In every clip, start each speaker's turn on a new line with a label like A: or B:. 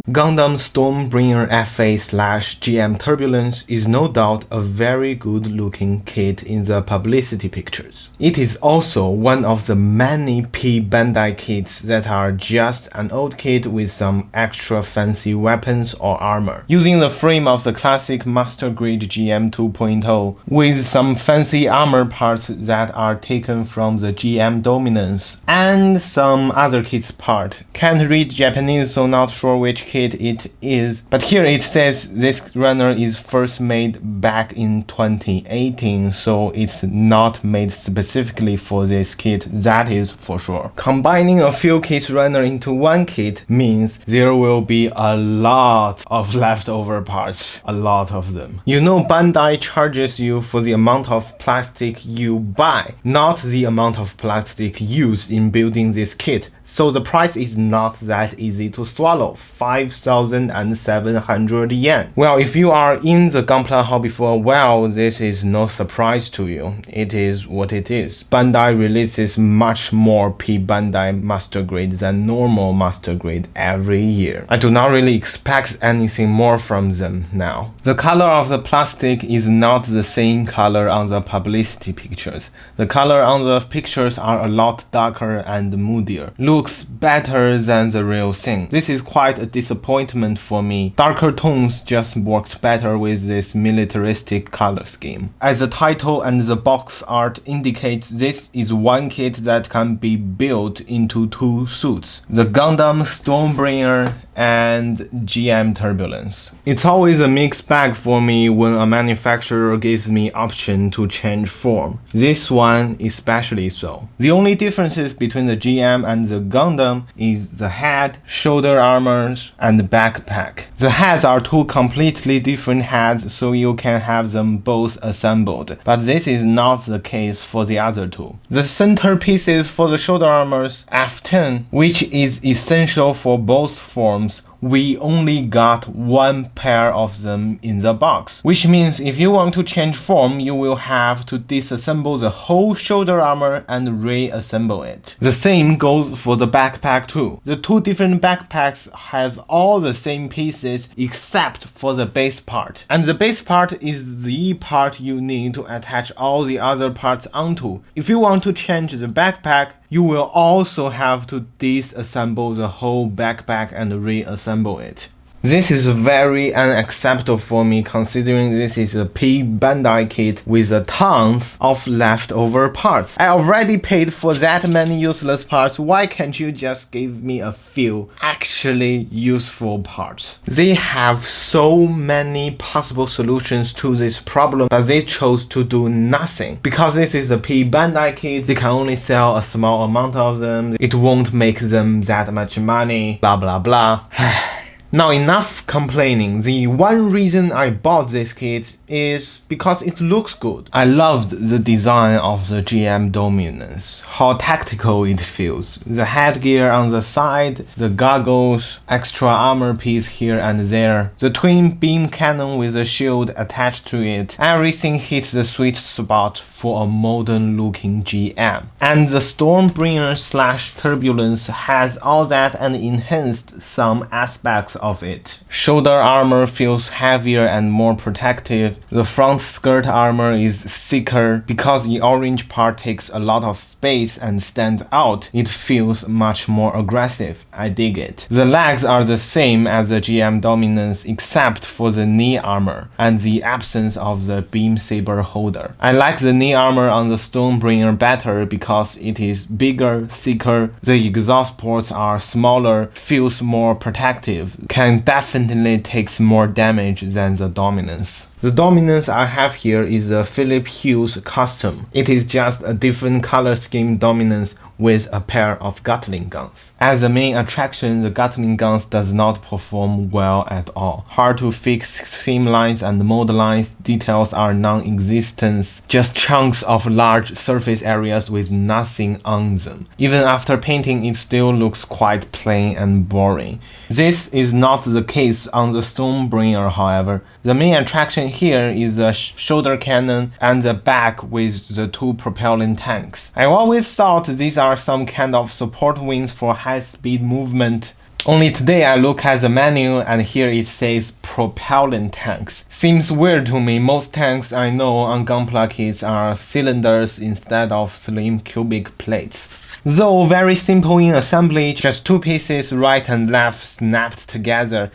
A: Gundam Stormbringer FA/GM Turbulence is no doubt a very good looking kit in the publicity pictures. It is also one of the many P Bandai kits that are just an old kit with some extra fancy weapons or armor, using the frame of the classic Master Grade GM 2.0 with some fancy armor parts that are taken from the GM Dominance and some other kit's part. Can't read Japanese, so not sure which kit it is, but here it says this runner is first made back in 2018, so it's not made specifically for this kit, that is for sure. Combining a few kits runner into one kit means there will be a lot of leftover parts, a lot of them. You know, Bandai charges you for the amount of plastic you buy, not the amount of plastic used in building this kit. So the price is not that easy to swallow, 5,700 yen. Well, if you are in the Gunpla hobby for a while, this is no surprise to you. It is what it is. Bandai releases much more P Bandai Master Grade than normal Master Grade every year. I do not really expect anything more from them now. The color of the plastic is not the same color on the publicity pictures. The color on the pictures are a lot darker and moodier. Looks better than the real thing. This is quite a disappointment for me. Darker tones just works better with this militaristic color scheme. As the title and the box art indicates, this is one kit that can be built into two suits: the Gundam Stormbringer and GM Turbulence. It's always a mixed bag for me when a manufacturer gives me option to change form. This one especially so. The only differences between the GM and the Gundam is the head, shoulder armors, and the backpack. The heads are two completely different heads, so you can have them both assembled, but this is not the case for the other two. The center pieces for the shoulder armors, F10, which is essential for both forms, we only got one pair of them in the box, which means if you want to change form, you will have to disassemble the whole shoulder armor and reassemble it. The same goes for the backpack too. The two different backpacks have all the same pieces except for the base part, and the base part is the part you need to attach all the other parts onto. If you want to change the backpack, you will also have to disassemble the whole backpack and reassemble it. This is very unacceptable for me, considering this is a P Bandai kit with a tons of leftover parts. I already paid for that many useless parts, why can't you just give me a few actually useful parts? They have so many possible solutions to this problem, but they chose to do nothing. Because this is a P Bandai kit, they can only sell a small amount of them, it won't make them that much money, blah blah blah. Now enough complaining. The one reason I bought this kit is because it looks good. I loved the design of the GM Dominance, how tactical it feels. The headgear on the side, the goggles, extra armor piece here and there, the twin beam cannon with a shield attached to it. Everything hits the sweet spot for a modern looking GM. And the Stormbringer/Turbulence has all that and enhanced some aspects of it. Shoulder armor feels heavier and more protective. The front skirt armor is thicker because the orange part takes a lot of space and stands out. It feels much more aggressive. I dig it. The legs are the same as the GM Dominance except for the knee armor and the absence of the beam saber holder. I like the knee armor on the Stormbringer better because it is bigger, thicker, the exhaust ports are smaller, feels more protective, can definitely takes more damage than the Dominance. The Dominance I have here is a Philip Hughes custom. It is just a different color scheme Dominance with a pair of Gatling guns. As the main attraction, the Gatling guns does not perform well at all. Hard to fix seam lines and mold lines, details are non-existent, just chunks of large surface areas with nothing on them. Even after painting, it still looks quite plain and boring. This is not the case on the Stormbringer, however. The main attraction here is the shoulder cannon and the back with the two propellant tanks. I always thought these are some kind of support wings for high-speed movement. Only today I look at the menu and here it says propellant tanks. Seems weird to me. Most tanks I know on Gunpla kits are cylinders instead of slim cubic plates. Though very simple in assembly, just two pieces right and left snapped together.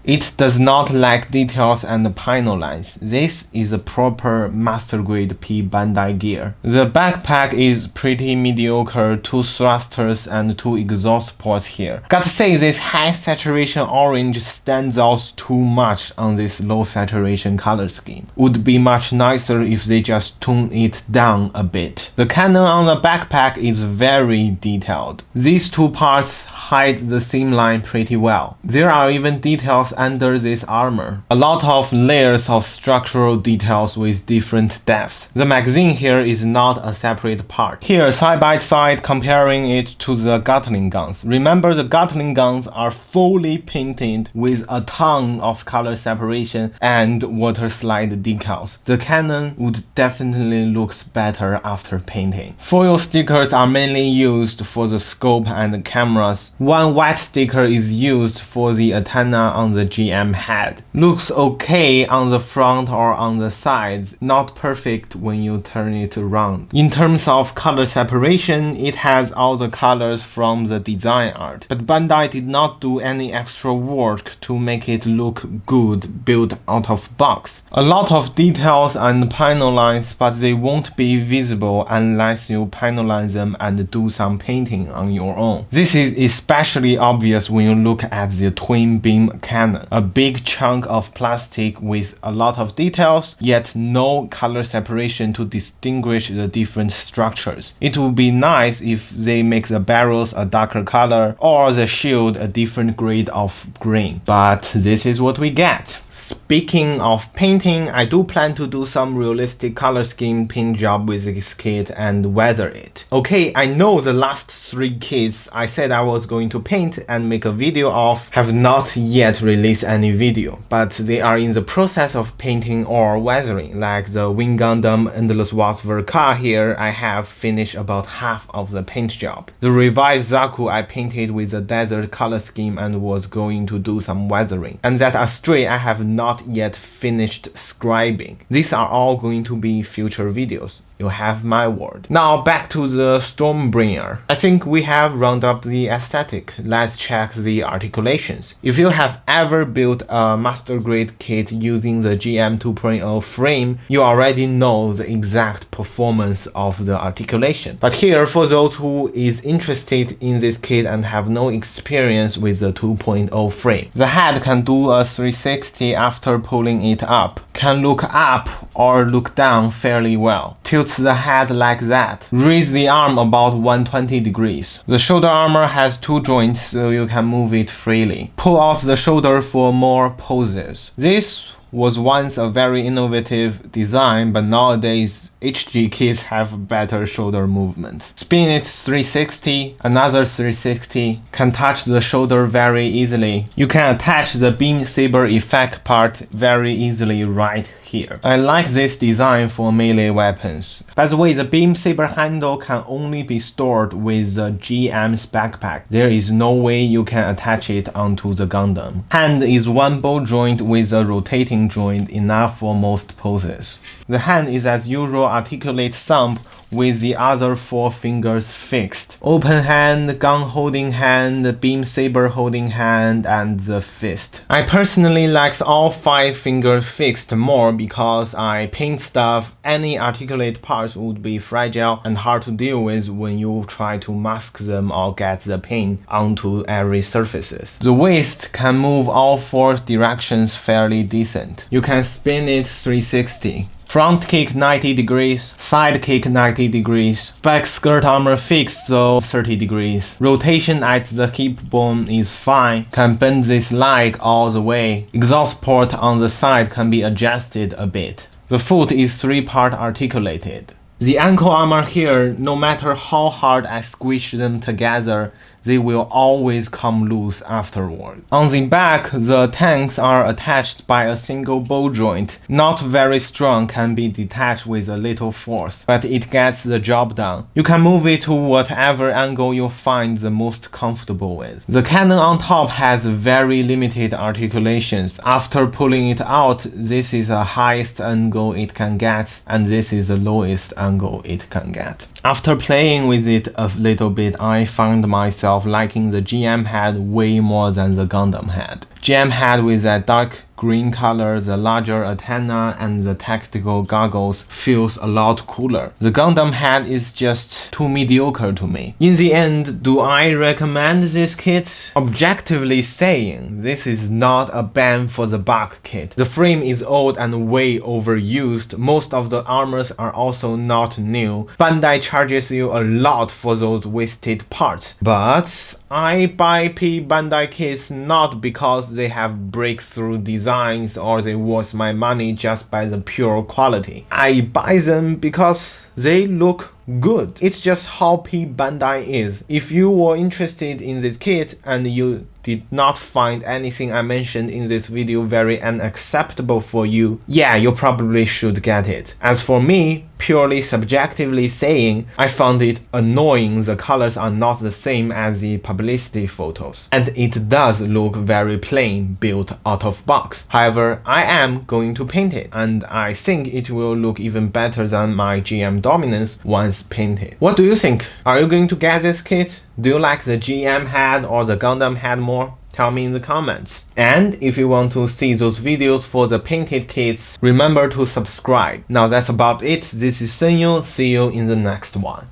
A: It does not lack details and pino lines. This is a proper master grade P Bandai gear. The backpack is pretty mediocre, 2 thrusters and 2 exhaust ports here. Gotta say this high saturation orange stands out too much on this low saturation color scheme. Would be much nicer if they just tone it down a bit. The cannon on the backpack is very detailed. These 2 parts hide the seam line pretty well. There are even details under this armor. A lot of layers of structural details with different depths. The magazine here is not a separate part. Here, side by side, comparing it to the Gatling guns. Remember, the Gatling guns are fully painted with a ton of color separation and water slide decals. The cannon would definitely look better after painting. Foil stickers are mainly used for the scope and the cameras. One white sticker is used for the antenna on the GM head. Looks okay on the front or on the sides, not perfect when you turn it around. In terms of color separation, it has all the colors from the design art, but Bandai did not do any extra work to make it look good built out of box. A lot of details and pino lines, but they won't be visible unless you pino line them and do some painting on your own. This is especially obvious when you look at the twin beam cannon, a big chunk of plastic with a lot of details, yet no color separation to distinguish the different structures. It would be nice if they make the barrels a darker color or the shield a different grade of green, but this is what we get. Speaking of painting, I do plan to do some realistic color scheme paint job with this kit and weather it. Okay, I know the last 3 kits I said I was going to paint and make a video of have not yet released any video, but they are in the process of painting or weathering. Like the Wing Gundam Endless Waltz Verka here, I have finished about half of the paint job. The revived Zaku I painted with the desert color scheme and was going to do some weathering. And that Astray I have not yet finished scribing. These are all going to be future videos. You have my word. Now back to the Stormbringer. I think we have rounded up the aesthetic. Let's check the articulations. If you have ever built a master grade kit using the GM 2.0 frame, you already know the exact performance of the articulation. But here, for those who is interested in this kit and have no experience with the 2.0 frame, the head can do a 360 after pulling it up, can look up or look down fairly well. Tilts the head like that. Raise the arm about 120 degrees. The shoulder armor has 2 joints so you can move it freely. Pull out the shoulder for more poses. This was once a very innovative design, but nowadays HG kits have better shoulder movements. Spin it 360, another 360, can touch the shoulder very easily. You can attach the beam saber effect part very easily right here. I like this design for melee weapons. By the way, the beam saber handle can only be stored with the GM's backpack. There is no way you can attach it onto the Gundam. Hand is one ball joint with a rotating joint, enough for most poses. The hand is as usual articulate thumb with the other 4 fingers fixed. Open hand, gun holding hand, beam saber holding hand, and the fist. I personally like all 5 fingers fixed more because I paint stuff. Any articulate parts would be fragile and hard to deal with when you try to mask them or get the paint onto every surfaces. The waist can move all 4 directions fairly decent. You can spin it 360. Front kick 90 degrees, side kick 90 degrees, back skirt armor fixed though 30 degrees. Rotation at the hip bone is fine, can bend this leg all the way. Exhaust port on the side can be adjusted a bit. The foot is 3-part articulated. The ankle armor here, no matter how hard I squish them together, they will always come loose afterward. On the back, the tanks are attached by a single ball joint. Not very strong, can be detached with a little force, but it gets the job done. You can move it to whatever angle you find the most comfortable with. The cannon on top has very limited articulations. After pulling it out, this is the highest angle it can get, and this is the lowest angle it can get. After playing with it a little bit, I found myself liking the GM head way more than the Gundam head. GM head with that dark green color, the larger antenna, and the tactical goggles feels a lot cooler. The Gundam head is just too mediocre to me. In the end, do I recommend this kit? Objectively saying, this is not a bang for the buck kit. The frame is old and way overused. Most of the armors are also not new. Bandai charges you a lot for those wasted parts. But I buy P Bandai kits not because they have breakthrough designs or they worth my money just by the pure quality. I buy them because they look good. It's just how P Bandai is. If you were interested in this kit and you did not find anything I mentioned in this video very unacceptable for you, yeah, you probably should get it. As for me, purely subjectively saying, I found it annoying the colors are not the same as the publicity photos. And it does look very plain built out of box. However, I am going to paint it, and I think it will look even better than my GM Dominance once painted. What do you think? Are you going to get this kit? Do you like the GM head or the Gundam head more? Tell me in the comments. And if you want to see those videos for the painted kits, remember to subscribe. Now that's about it. This is Senyu. See you in the next one.